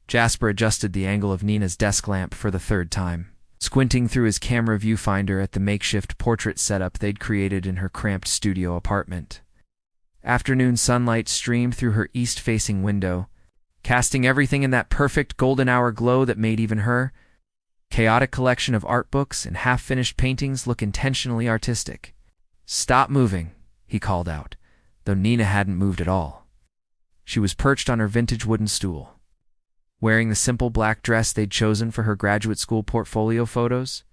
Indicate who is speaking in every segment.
Speaker 1: Jasper adjusted the angle of Nina's desk lamp for the third time, squinting through his camera viewfinder at the makeshift portrait setup they'd created in her cramped studio apartment. Afternoon sunlight streamed through her east-facing window, casting everything in that perfect golden hour glow that made even her chaotic collection of art books and half-finished paintings look intentionally artistic. "Stop moving," he called out, though Nina hadn't moved at all. She was perched on her vintage wooden stool, wearing the simple black dress they'd chosen for her graduate school portfolio photos,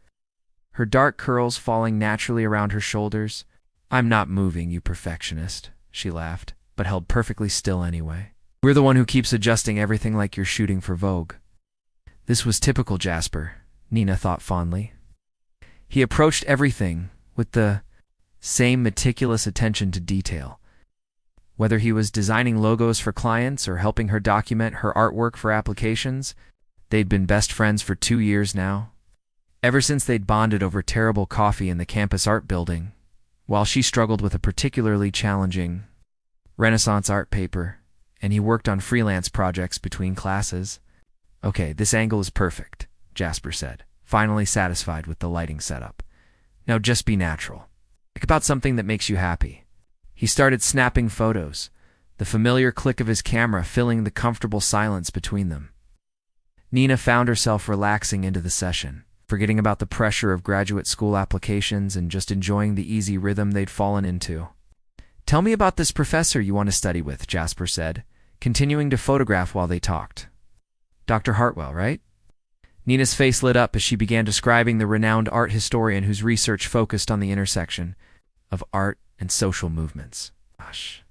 Speaker 1: her dark curls falling naturally around her shoulders. "I'm not moving, you perfectionist," she laughed, but held perfectly still anyway. "We're the one who keeps adjusting everything like you're shooting for Vogue." This was typical Jasper, Nina thought fondly. He approached everything with the same meticulous attention to detail. Whether he was designing logos for clients or helping her document her artwork for applications, they'd been best friends for 2 years now. Ever since they'd bonded over terrible coffee in the campus art building, while she struggled with a particularly challenging Renaissance art paper, and he worked on freelance projects between classes. "Okay, this angle is perfect," Jasper said, finally satisfied with the lighting setup. "Now just be natural. Think about something that makes you happy." He started snapping photos, the familiar click of his camera filling the comfortable silence between them. Nina found herself relaxing into the session, forgetting about the pressure of graduate school applications and just enjoying the easy rhythm they'd fallen into. "Tell me about this professor you want to study with," Jasper said, continuing to photograph while they talked. "Dr. Hartwell, right?" Nina's face lit up as she began describing the renowned art historian whose research focused on the intersection of art and social movements. Gosh.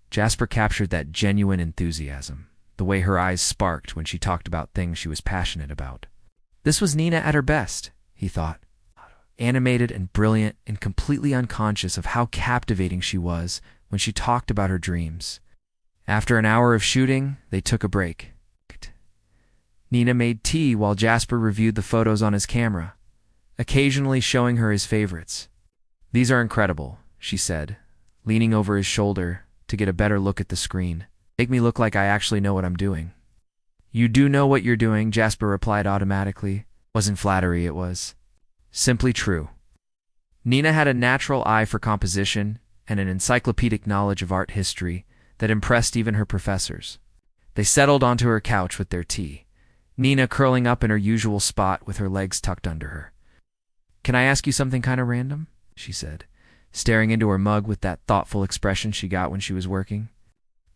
Speaker 1: Jasper captured that genuine enthusiasm, the way her eyes sparked when she talked about things she was passionate about. This was Nina at her best, he thought. Animated and brilliant and completely unconscious of how captivating she was when she talked about her dreams. After an hour of shooting, they took a break. Nina made tea while Jasper reviewed the photos on his camera, occasionally showing her his favorites. "These are incredible," she said, leaning over his shoulder to get a better look at the screen. "Make me look like I actually know what I'm doing." "You do know what you're doing," Jasper replied automatically. Wasn't flattery, it was simply true. Nina had a natural eye for composition and an encyclopedic knowledge of art history that impressed even her professors. They settled onto her couch with their tea, Nina curling up in her usual spot with her legs tucked under her. "Can I ask you something kind of random?" she said, staring into her mug with that thoughtful expression she got when she was working.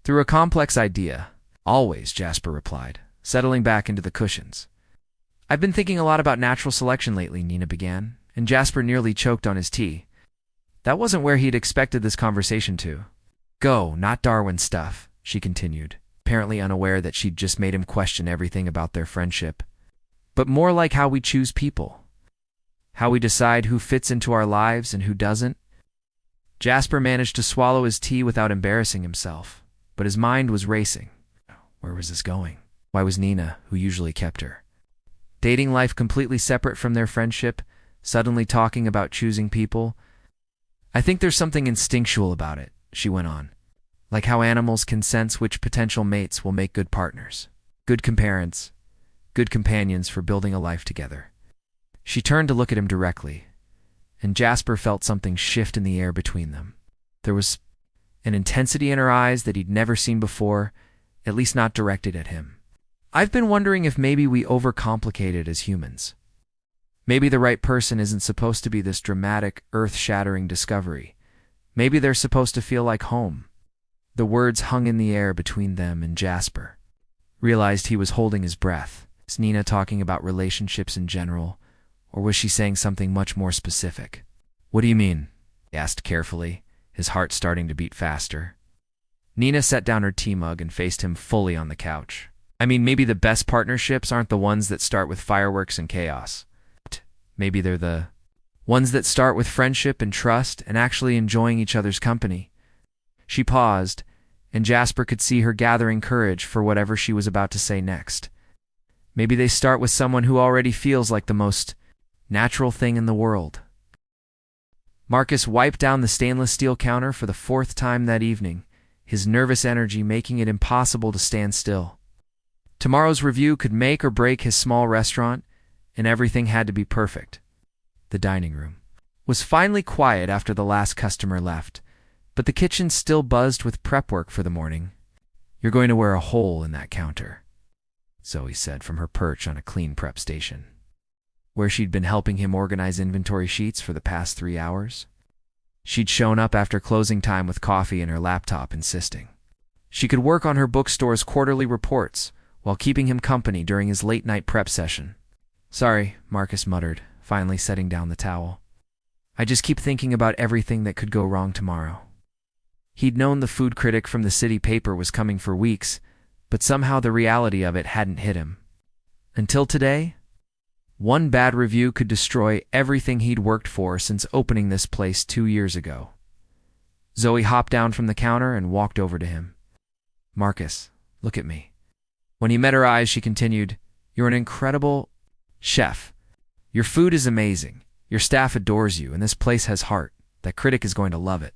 Speaker 1: "Through a complex idea." "Always," Jasper replied, settling back into the cushions. "I've been thinking a lot about natural selection lately," Nina began, and Jasper nearly choked on his tea. That wasn't where he'd expected this conversation to go. "Not Darwin stuff," she continued, apparently unaware that she'd just made him question everything about their friendship, "but more like how we choose people. How we decide who fits into our lives and who doesn't." Jasper managed to swallow his tea without embarrassing himself, but his mind was racing. Where was this going? Why was Nina, who usually kept her dating life completely separate from their friendship, suddenly talking about choosing people? "I think there's something instinctual about it," she went on. "Like how animals can sense which potential mates will make good partners, good comparents, good companions for building a life together." She turned to look at him directly, and Jasper felt something shift in the air between them. There was an intensity in her eyes that he'd never seen before, at least not directed at him. "I've been wondering if maybe we overcomplicate it as humans. Maybe the right person isn't supposed to be this dramatic, earth-shattering discovery. Maybe they're supposed to feel like home." The words hung in the air between them, and Jasper realized he was holding his breath. Was Nina talking about relationships in general, or was she saying something much more specific? "What do you mean?" he asked carefully, his heart starting to beat faster. Nina set down her tea mug and faced him fully on the couch. "I mean, maybe the best partnerships aren't the ones that start with fireworks and chaos. Maybe they're the ones that start with friendship and trust and actually enjoying each other's company." She paused, and Jasper could see her gathering courage for whatever she was about to say next. "Maybe they start with someone who already feels like the most natural thing in the world." Marcus wiped down the stainless steel counter for the 4th time that evening, his nervous energy making it impossible to stand still. Tomorrow's review could make or break his small restaurant, and everything had to be perfect. The dining room was finally quiet after the last customer left, but the kitchen still buzzed with prep work for the morning. "You're going to wear a hole in that counter," Zoe said from her perch on a clean prep station, where she'd been helping him organize inventory sheets for the past 3 hours. She'd shown up after closing time with coffee and her laptop, insisting she could work on her bookstore's quarterly reports while keeping him company during his late-night prep session. "Sorry," Marcus muttered, finally setting down the towel. "I just keep thinking about everything that could go wrong tomorrow." He'd known the food critic from the city paper was coming for weeks, but somehow the reality of it hadn't hit him. Until today, one bad review could destroy everything he'd worked for since opening this place 2 years ago. Zoe hopped down from the counter and walked over to him. "Marcus, look at me." When he met her eyes, she continued, "You're an incredible chef. Your food is amazing. Your staff adores you, and this place has heart. That critic is going to love it."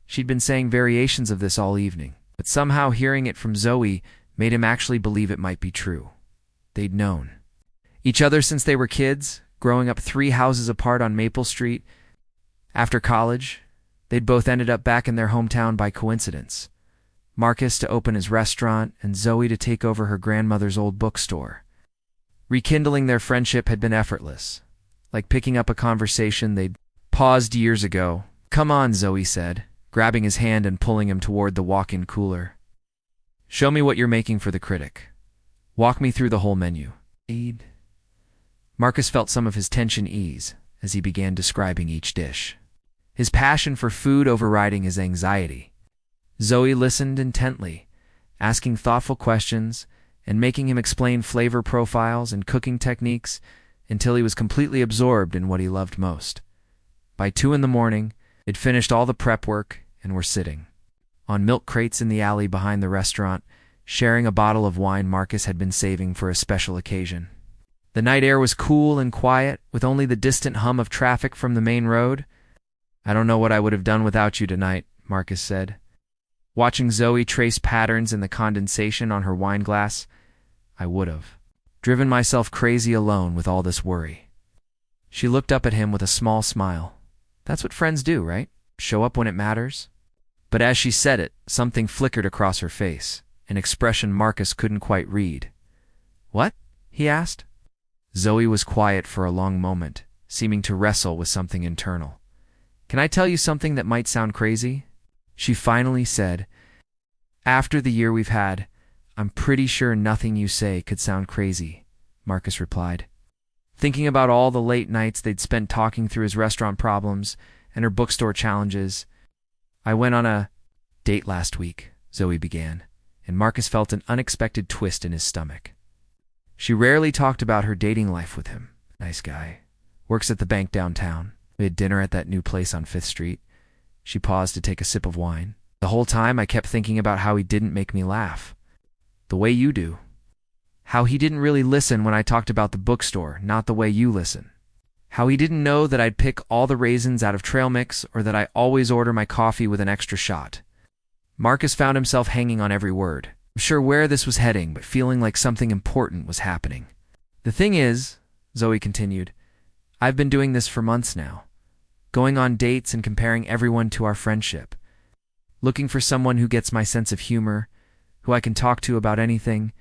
Speaker 1: She'd been saying variations of this all evening, but somehow hearing it from Zoe made him actually believe it might be true. They'd known each other since they were kids, growing up 3 houses apart on Maple Street. After college, they'd both ended up back in their hometown by coincidence. Marcus to open his restaurant and Zoe to take over her grandmother's old bookstore. Rekindling their friendship had been effortless, like picking up a conversation they'd paused years ago. "Come on," Zoe said, grabbing his hand and pulling him toward the walk-in cooler. "Show me what you're making for the critic. Walk me through the whole menu." Marcus felt some of his tension ease as he began describing each dish, his passion for food overriding his anxiety. Zoe listened intently, asking thoughtful questions and making him explain flavor profiles and cooking techniques until he was completely absorbed in what he loved most. By 2 in the morning, they'd finished all the prep work and were sitting on milk crates in the alley behind the restaurant, sharing a bottle of wine Marcus had been saving for a special occasion. The night air was cool and quiet, with only the distant hum of traffic from the main road. "I don't know what I would have done without you tonight," Marcus said, watching Zoe trace patterns in the condensation on her wine glass. "I would have driven myself crazy alone with all this worry." She looked up at him with a small smile. "That's what friends do, right? Show up when it matters?" But as she said it, something flickered across her face, an expression Marcus couldn't quite read. "What?" he asked. Zoe was quiet for a long moment, seeming to wrestle with something internal. "Can I tell you something that might sound crazy?" she finally said. "After the year we've had, I'm pretty sure nothing you say could sound crazy," Marcus replied. Thinking about all the late nights they'd spent talking through his restaurant problems and her bookstore challenges. "I went on a date last week," Zoe began, and Marcus felt an unexpected twist in his stomach. She rarely talked about her dating life with him. Nice guy. Works at the bank downtown. We had dinner at that new place on 5th Street. She paused to take a sip of wine. "The whole time I kept thinking about how he didn't make me laugh. The way you do. How he didn't really listen when I talked about the bookstore, not the way you listen. How he didn't know that I'd pick all the raisins out of trail mix or that I always order my coffee with an extra shot." Marcus found himself hanging on every word, unsure where this was heading, but feeling like something important was happening. "The thing is," Zoe continued, "I've been doing this for months now, going on dates and comparing everyone to our friendship, looking for someone who gets my sense of humor, who I can talk to about anything,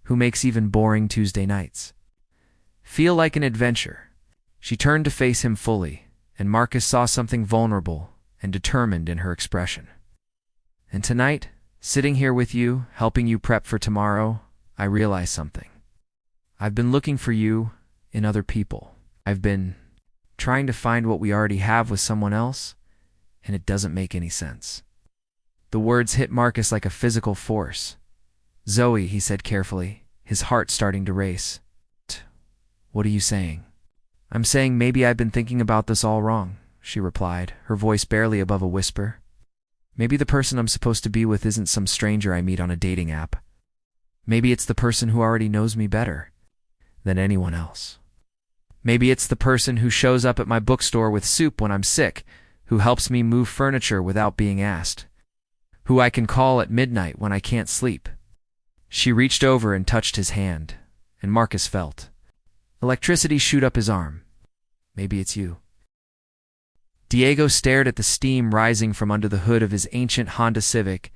Speaker 1: who makes even boring Tuesday nights feel like an adventure." She turned to face him fully, and Marcus saw something vulnerable and determined in her expression. "And tonight, sitting here with you, helping you prep for tomorrow, I realized something. I've been looking for you in other people. I've been trying to find what we already have with someone else, and it doesn't make any sense." The words hit Marcus like a physical force. "Zoe," he said carefully, his heart starting to race. "What are you saying?" "I'm saying maybe I've been thinking about this all wrong," she replied, her voice barely above a whisper. "Maybe the person I'm supposed to be with isn't some stranger I meet on a dating app. Maybe it's the person who already knows me better than anyone else. Maybe it's the person who shows up at my bookstore with soup when I'm sick, who helps me move furniture without being asked, who I can call at midnight when I can't sleep. She reached over and touched his hand, and Marcus felt electricity shoot up his arm. Maybe it's you. Diego stared at the steam rising from under the hood of his ancient Honda Civic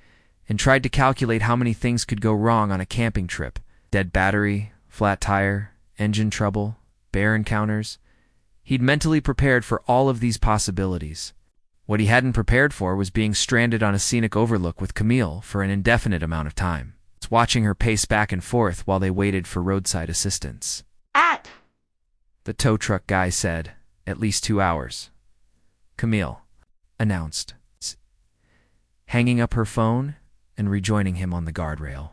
Speaker 1: and tried to calculate how many things could go wrong on a camping trip. Dead battery, flat tire, engine trouble, bear encounters. He'd mentally prepared for all of these possibilities. What he hadn't prepared for was being stranded on a scenic overlook with Camille for an indefinite amount of time, watching her pace back and forth while they waited for roadside assistance. The tow truck guy said, "At least 2 hours." Camille announced, hanging up her phone and rejoining him on the guardrail,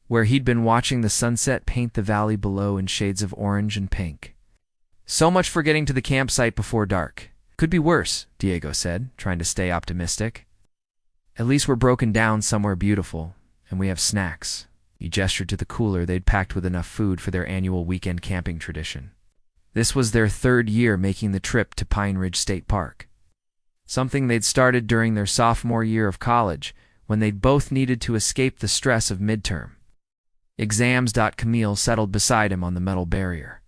Speaker 1: where he'd been watching the sunset paint the valley below in shades of orange and pink. So much for getting to the campsite before dark. Could be worse, Diego said, trying to stay optimistic. At least we're broken down somewhere beautiful, and we have snacks. He gestured to the cooler they'd packed with enough food for their annual weekend camping tradition. This was their 3rd year making the trip to Pine Ridge State Park, something they'd started during their sophomore year of college when they'd both needed to escape the stress of midterm exams. Camille settled beside him on the metal barrier,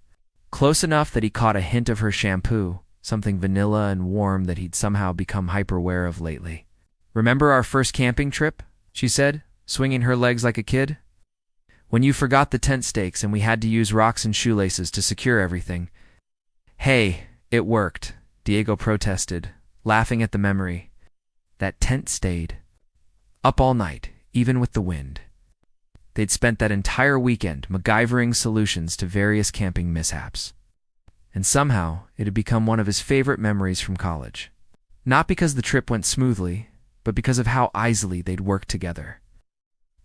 Speaker 1: close enough that he caught a hint of her shampoo, something vanilla and warm that he'd somehow become hyper-aware of lately. "Remember our first camping trip?" she said, swinging her legs like a kid. "When you forgot the tent stakes and we had to use rocks and shoelaces to secure everything." "Hey, it worked," Diego protested, laughing at the memory. That tent stayed up all night, even with the wind. They'd spent that entire weekend MacGyvering solutions to various camping mishaps. And somehow it had become one of his favorite memories from college. Not because the trip went smoothly, but because of how easily they'd worked together.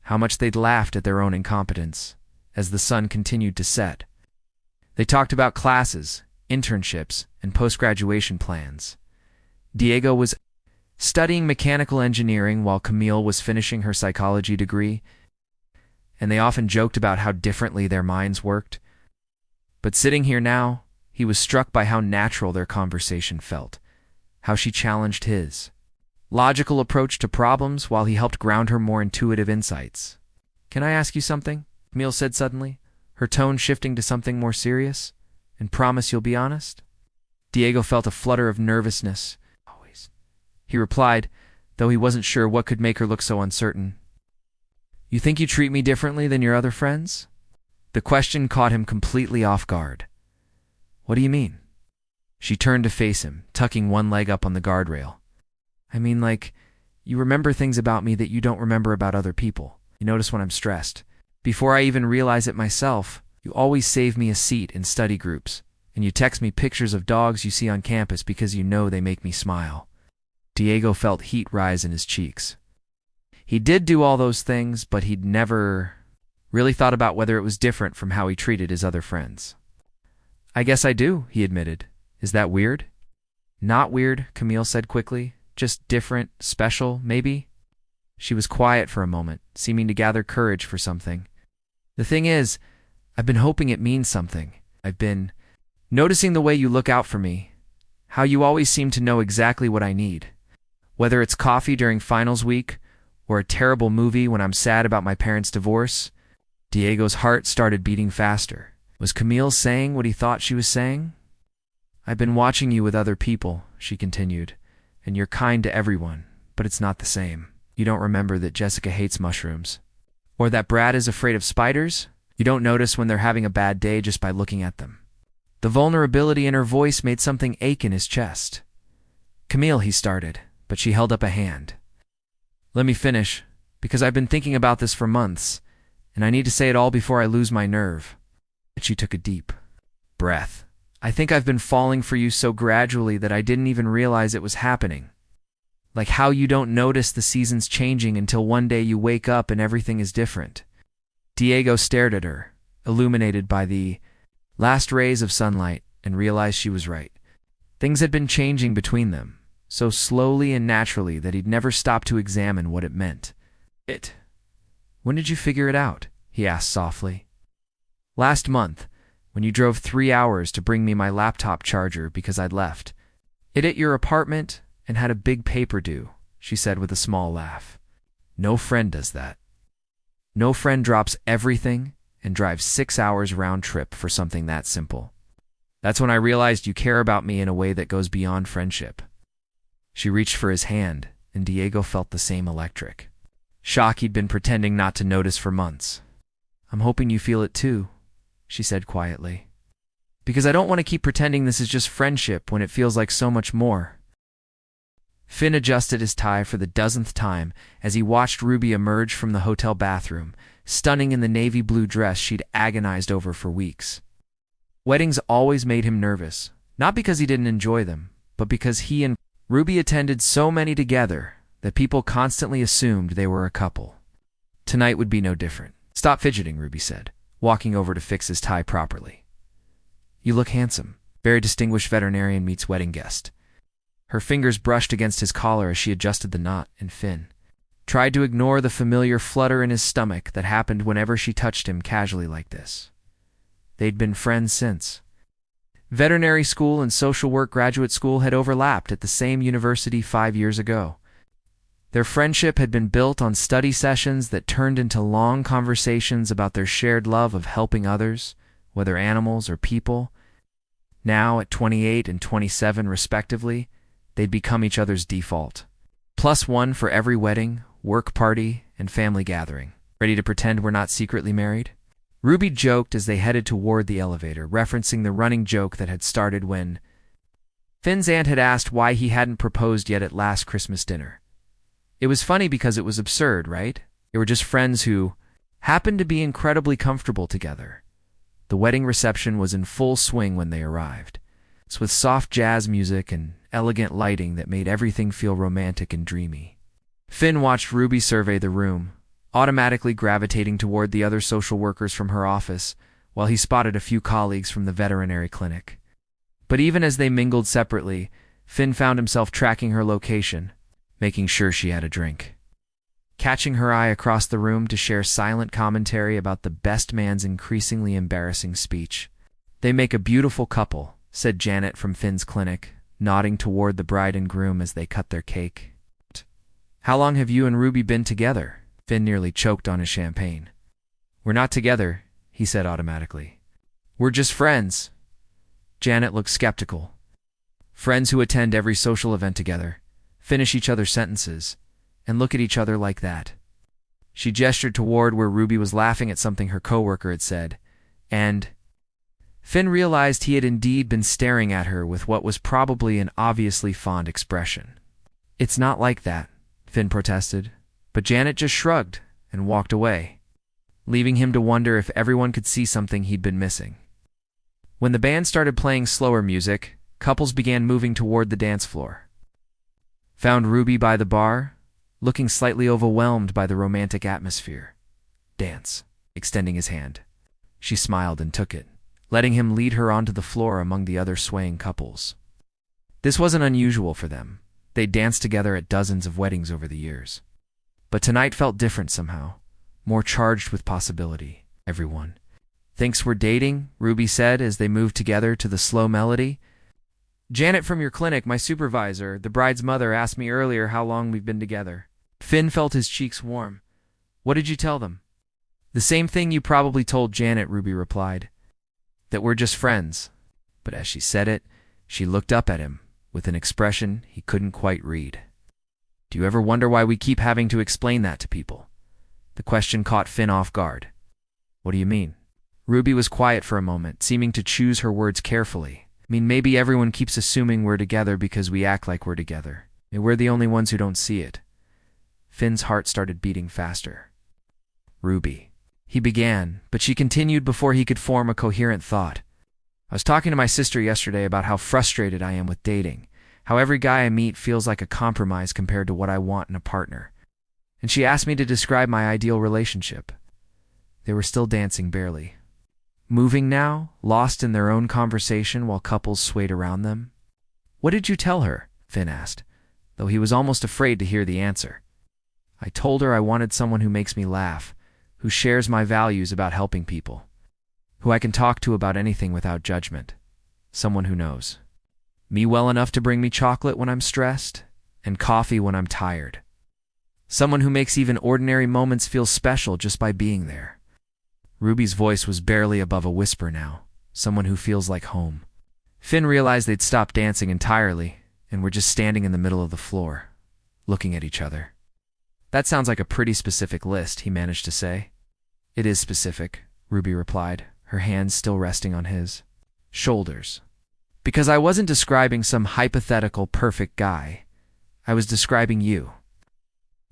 Speaker 1: How much they'd laughed at their own incompetence as the sun continued to set. They talked about classes, internships, and post-graduation plans. Diego was studying mechanical engineering while Camille was finishing her psychology degree, and they often joked about how differently their minds worked. But sitting here now, he was struck by how natural their conversation felt, how she challenged his logical approach to problems while he helped ground her more intuitive insights. "Can I ask you something?" Camille said suddenly, her tone shifting to something more serious. "And promise you'll be honest?" Diego felt a flutter of nervousness. "Always," he replied, though he wasn't sure what could make her look so uncertain. "You think you treat me differently than your other friends?" The question caught him completely off guard. "What do you mean?" She turned to face him, tucking one leg up on the guardrail. "I mean, like, you remember things about me that you don't remember about other people. You notice when I'm stressed. Before I even realize it myself, you always save me a seat in study groups, and you text me pictures of dogs you see on campus because you know they make me smile." Diego felt heat rise in his cheeks. He did do all those things, but he'd never really thought about whether it was different from how he treated his other friends. "I guess I do," he admitted. "Is that weird?" "Not weird," Camille said quickly. "Just different, special, maybe?" She was quiet for a moment, seeming to gather courage for something. "The thing is, I've been hoping it means something. I've been noticing the way you look out for me, how you always seem to know exactly what I need. Whether it's coffee during finals week, or a terrible movie when I'm sad about my parents' divorce." Diego's heart started beating faster. Was Camille saying what he thought she was saying? "I've been watching you with other people," she continued, "and you're kind to everyone, but it's not the same. You don't remember that Jessica hates mushrooms, or that Brad is afraid of spiders. You don't notice when they're having a bad day just by looking at them." The vulnerability in her voice made something ache in his chest. "Camille," he started, but she held up a hand. "Let me finish, because I've been thinking about this for months, and I need to say it all before I lose my nerve." She took a deep breath. "I think I've been falling for you so gradually that I didn't even realize it was happening. Like how you don't notice the seasons changing until one day you wake up and everything is different." Diego stared at her, illuminated by the last rays of sunlight, and realized she was right. Things had been changing between them, so slowly and naturally that he'd never stopped to examine what it meant. "When did you figure it out?" he asked softly. "Last month, when you drove 3 hours to bring me my laptop charger because I'd left it at your apartment and had a big paper due," she said with a small laugh. "No friend does that." No friend drops everything and drives 6 hours round trip for something that simple. That's when I realized you care about me in a way that goes beyond friendship. She reached for his hand, and Diego felt the same electric shock he'd been pretending not to notice for months. I'm hoping you feel it too, she said quietly. Because I don't want to keep pretending this is just friendship when it feels like so much more. Finn adjusted his tie for the dozenth time as he watched Ruby emerge from the hotel bathroom, stunning in the navy blue dress she'd agonized over for weeks. Weddings always made him nervous, not because he didn't enjoy them, but because he and Ruby attended so many together that people constantly assumed they were a couple. Tonight would be no different. Stop fidgeting, Ruby said, walking over to fix his tie properly. You look handsome. Very distinguished veterinarian meets wedding guest. Her fingers brushed against his collar as she adjusted the knot, and Finn tried to ignore the familiar flutter in his stomach that happened whenever she touched him casually like this. They'd been friends since. Veterinary school and social work graduate school had overlapped at the same university 5 years ago. Their friendship had been built on study sessions that turned into long conversations about their shared love of helping others, whether animals or people. Now, at 28 and 27 respectively, they'd become each other's default. +1 for every wedding, work party, and family gathering. Ready to pretend we're not secretly married? Ruby joked as they headed toward the elevator, referencing the running joke that had started when Finn's aunt had asked why he hadn't proposed yet at last Christmas dinner. It was funny because it was absurd, right? They were just friends who happened to be incredibly comfortable together. The wedding reception was in full swing when they arrived. It's with soft jazz music and elegant lighting that made everything feel romantic and dreamy. Finn watched Ruby survey the room, automatically gravitating toward the other social workers from her office, while he spotted a few colleagues from the veterinary clinic. But even as they mingled separately, Finn found himself tracking her location, making sure she had a drink. Catching her eye across the room to share silent commentary about the best man's increasingly embarrassing speech. They make a beautiful couple, said Janet from Finn's clinic, nodding toward the bride and groom as they cut their cake. How long have you and Ruby been together? Finn nearly choked on his champagne. We're not together, he said automatically. We're just friends. Janet looked skeptical. Friends who attend every social event together, finish each other's sentences, and look at each other like that. She gestured toward where Ruby was laughing at something her coworker had said, and Finn realized he had indeed been staring at her with what was probably an obviously fond expression. It's not like that, Finn protested, but Janet just shrugged and walked away, leaving him to wonder if everyone could see something he'd been missing. When the band started playing slower music, couples began moving toward the dance floor. Found Ruby by the bar, looking slightly overwhelmed by the romantic atmosphere. Dance, extending his hand. She smiled and took it, letting him lead her onto the floor among the other swaying couples. This wasn't unusual for them. They'd danced together at dozens of weddings over the years. But tonight felt different somehow, more charged with possibility. Everyone. Thinks we're dating, Ruby said as they moved together to the slow melody. Janet from your clinic, my supervisor, the bride's mother, asked me earlier how long we've been together. Finn felt his cheeks warm. What did you tell them? The same thing you probably told Janet, Ruby replied. That we're just friends. But as she said it, she looked up at him with an expression he couldn't quite read. Do you ever wonder why we keep having to explain that to people? The question caught Finn off guard. What do you mean? Ruby was quiet for a moment, seeming to choose her words carefully. Maybe everyone keeps assuming we're together because we act like we're together. We're the only ones who don't see it. Finn's heart started beating faster. Ruby. He began, but she continued before he could form a coherent thought. I was talking to my sister yesterday about how frustrated I am with dating, how every guy I meet feels like a compromise compared to what I want in a partner. And she asked me to describe my ideal relationship. They were still dancing barely. Moving now, lost in their own conversation while couples swayed around them. What did you tell her? Finn asked, though he was almost afraid to hear the answer. I told her I wanted someone who makes me laugh, who shares my values about helping people, who I can talk to about anything without judgment, someone who knows me well enough to bring me chocolate when I'm stressed and coffee when I'm tired. Someone who makes even ordinary moments feel special just by being there. Ruby's voice was barely above a whisper now. Someone who feels like home. Finn realized they'd stopped dancing entirely and were just standing in the middle of the floor, looking at each other. That sounds like a pretty specific list, he managed to say. It is specific, Ruby replied, her hands still resting on his shoulders. Because I wasn't describing some hypothetical perfect guy. I was describing you.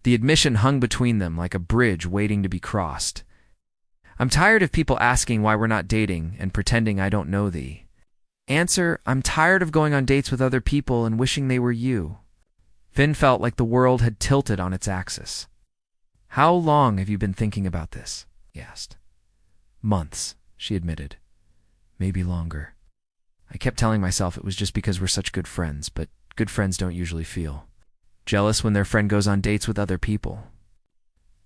Speaker 1: The admission hung between them like a bridge waiting to be crossed. I'm tired of people asking why we're not dating and pretending I don't know thee. Answer, I'm tired of going on dates with other people and wishing they were you. Finn felt like the world had tilted on its axis. How long have you been thinking about this? He asked. Months, she admitted. Maybe longer. I kept telling myself it was just because we're such good friends, but good friends don't usually feel jealous when their friend goes on dates with other people.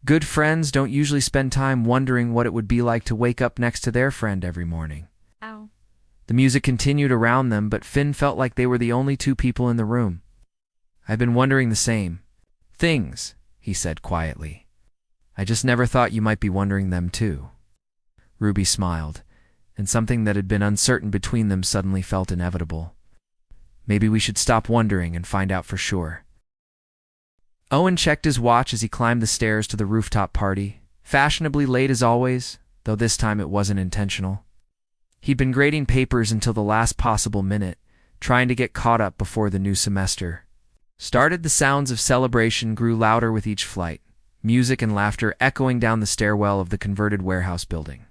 Speaker 1: Good friends don't usually spend time wondering what it would be like to wake up next to their friend every morning.
Speaker 2: Ow.
Speaker 1: The music continued around them, but Finn felt like they were the only two people in the room. I've been wondering the same things, he said quietly. I just never thought you might be wondering them too. Ruby smiled, and something that had been uncertain between them suddenly felt inevitable. Maybe we should stop wondering and find out for sure. Owen checked his watch as he climbed the stairs to the rooftop party, fashionably late as always, though this time it wasn't intentional. He'd been grading papers until the last possible minute, trying to get caught up before the new semester. The sounds of celebration grew louder with each flight, music and laughter echoing down the stairwell of the converted warehouse building.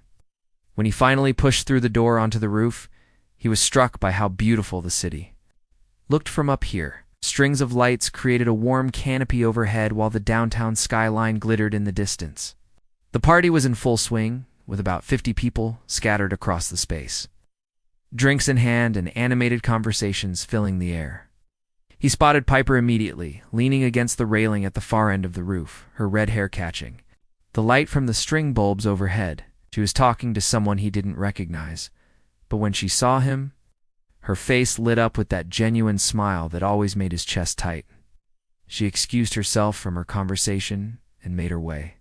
Speaker 1: When he finally pushed through the door onto the roof, he was struck by how beautiful the city looked from up here. Strings of lights created a warm canopy overhead while the downtown skyline glittered in the distance. The party was in full swing, with about 50 people scattered across the space. Drinks in hand and animated conversations filling the air. He spotted Piper immediately, leaning against the railing at the far end of the roof, her red hair catching the light from the string bulbs overhead. She was talking to someone he didn't recognize, but when she saw him, her face lit up with that genuine smile that always made his chest tight. She excused herself from her conversation and made her way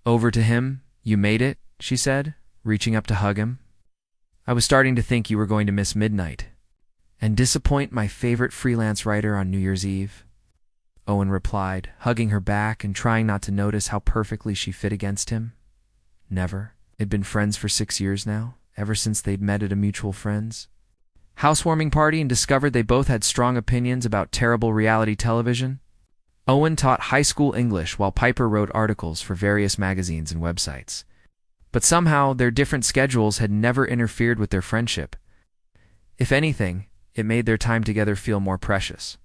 Speaker 1: over to him. You made it, she said, reaching up to hug him. I was starting to think you were going to miss midnight and disappoint my favorite freelance writer on New Year's Eve. Owen replied, hugging her back and trying not to notice how perfectly she fit against him. Never. They'd been friends for 6 years now, ever since they'd met at a mutual friend's housewarming party and discovered they both had strong opinions about terrible reality television. Owen taught high school English while Piper wrote articles for various magazines and websites. But somehow their different schedules had never interfered with their friendship. If anything, it made their time together feel more precious.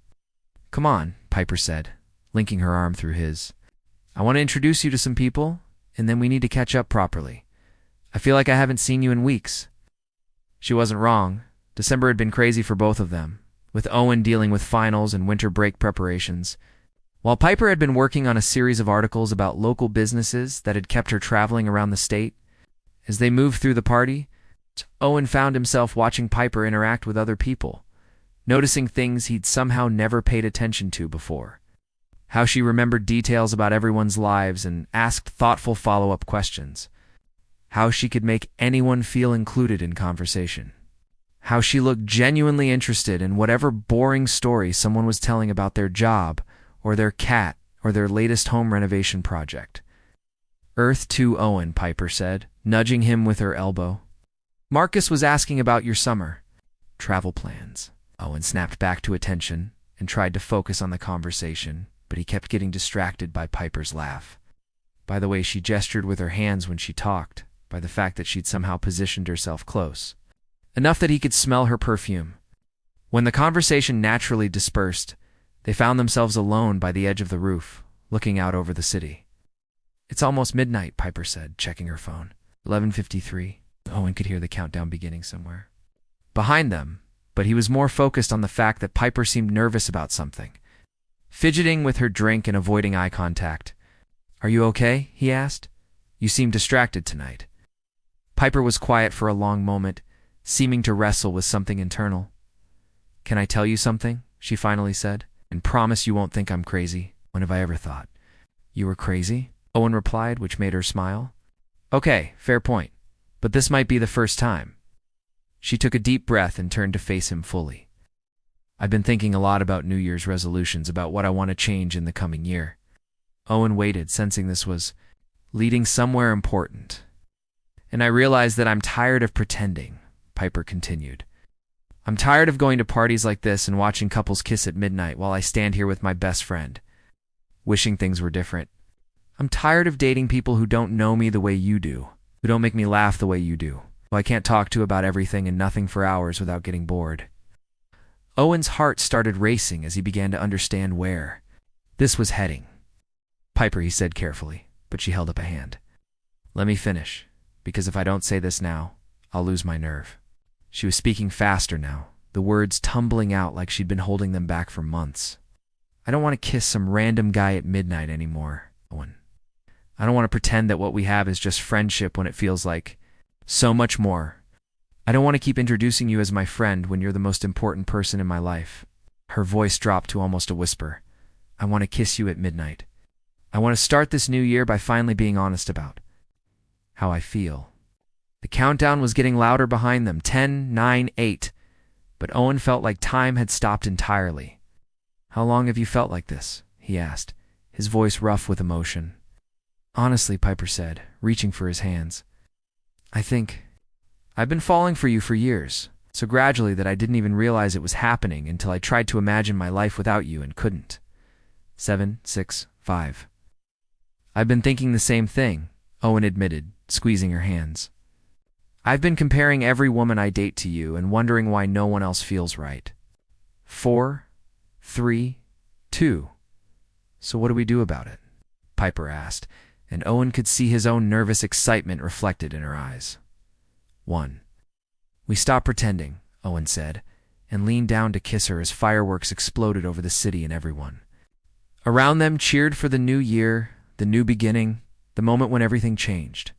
Speaker 1: Come on, Piper said, linking her arm through his. I want to introduce you to some people, and then we need to catch up properly. I feel like I haven't seen you in weeks. She wasn't wrong. December had been crazy for both of them, with Owen dealing with finals and winter break preparations, while Piper had been working on a series of articles about local businesses that had kept her traveling around the state. As they moved through the party, Owen found himself watching Piper interact with other people, noticing things he'd somehow never paid attention to before. How she remembered details about everyone's lives and asked thoughtful follow-up questions. How she could make anyone feel included in conversation. How she looked genuinely interested in whatever boring story someone was telling about their job, or their cat, or their latest home renovation project. Earth 2 Owen, Piper said, nudging him with her elbow. Marcus was asking about your summer travel plans. Owen snapped back to attention and tried to focus on the conversation, but he kept getting distracted by Piper's laugh. By the way she gestured with her hands when she talked, by the fact that she'd somehow positioned herself close. Enough that he could smell her perfume. When the conversation naturally dispersed, they found themselves alone by the edge of the roof, looking out over the city. It's almost midnight, Piper said, checking her phone. 11:53. Owen could hear the countdown beginning somewhere behind them, but he was more focused on the fact that Piper seemed nervous about something, fidgeting with her drink and avoiding eye contact. Are you okay? He asked. You seem distracted tonight. Piper was quiet for a long moment, seeming to wrestle with something internal. Can I tell you something? She finally said. And promise you won't think I'm crazy. When have I ever thought You were crazy? Owen replied, which made her smile. Okay, fair point. But this might be the first time. She took a deep breath and turned to face him fully. I've been thinking a lot about New Year's resolutions, about what I want to change in the coming year. Owen waited, sensing this was leading somewhere important. And I realized that I'm tired of pretending, Piper continued. I'm tired of going to parties like this and watching couples kiss at midnight while I stand here with my best friend, wishing things were different. I'm tired of dating people who don't know me the way you do, who don't make me laugh the way you do, who I can't talk to about everything and nothing for hours without getting bored. Owen's heart started racing as he began to understand where this was heading. Piper, he said carefully, but she held up a hand. Let me finish, because if I don't say this now, I'll lose my nerve. She was speaking faster now, the words tumbling out like she'd been holding them back for months. I don't want to kiss some random guy at midnight anymore, Owen. I don't want to pretend that what we have is just friendship when it feels like so much more. I don't want to keep introducing you as my friend when you're the most important person in my life. Her voice dropped to almost a whisper. I want to kiss you at midnight. I want to start this new year by finally being honest about how I feel. The countdown was getting louder behind them, 10, 9, 8. But Owen felt like time had stopped entirely. How long have you felt like this? He asked, his voice rough with emotion. Honestly, Piper said, reaching for his hands. I think I've been falling for you for years, so gradually that I didn't even realize it was happening until I tried to imagine my life without you and couldn't. 7, 6, 5. I've been thinking the same thing, Owen admitted, squeezing her hands. I've been comparing every woman I date to you and wondering why no one else feels right. 4, 3, 2. So what do we do about it? Piper asked, and Owen could see his own nervous excitement reflected in her eyes. 1. We stop pretending, Owen said, and leaned down to kiss her as fireworks exploded over the city and everyone around them cheered for the new year, the new beginning, the moment when everything changed.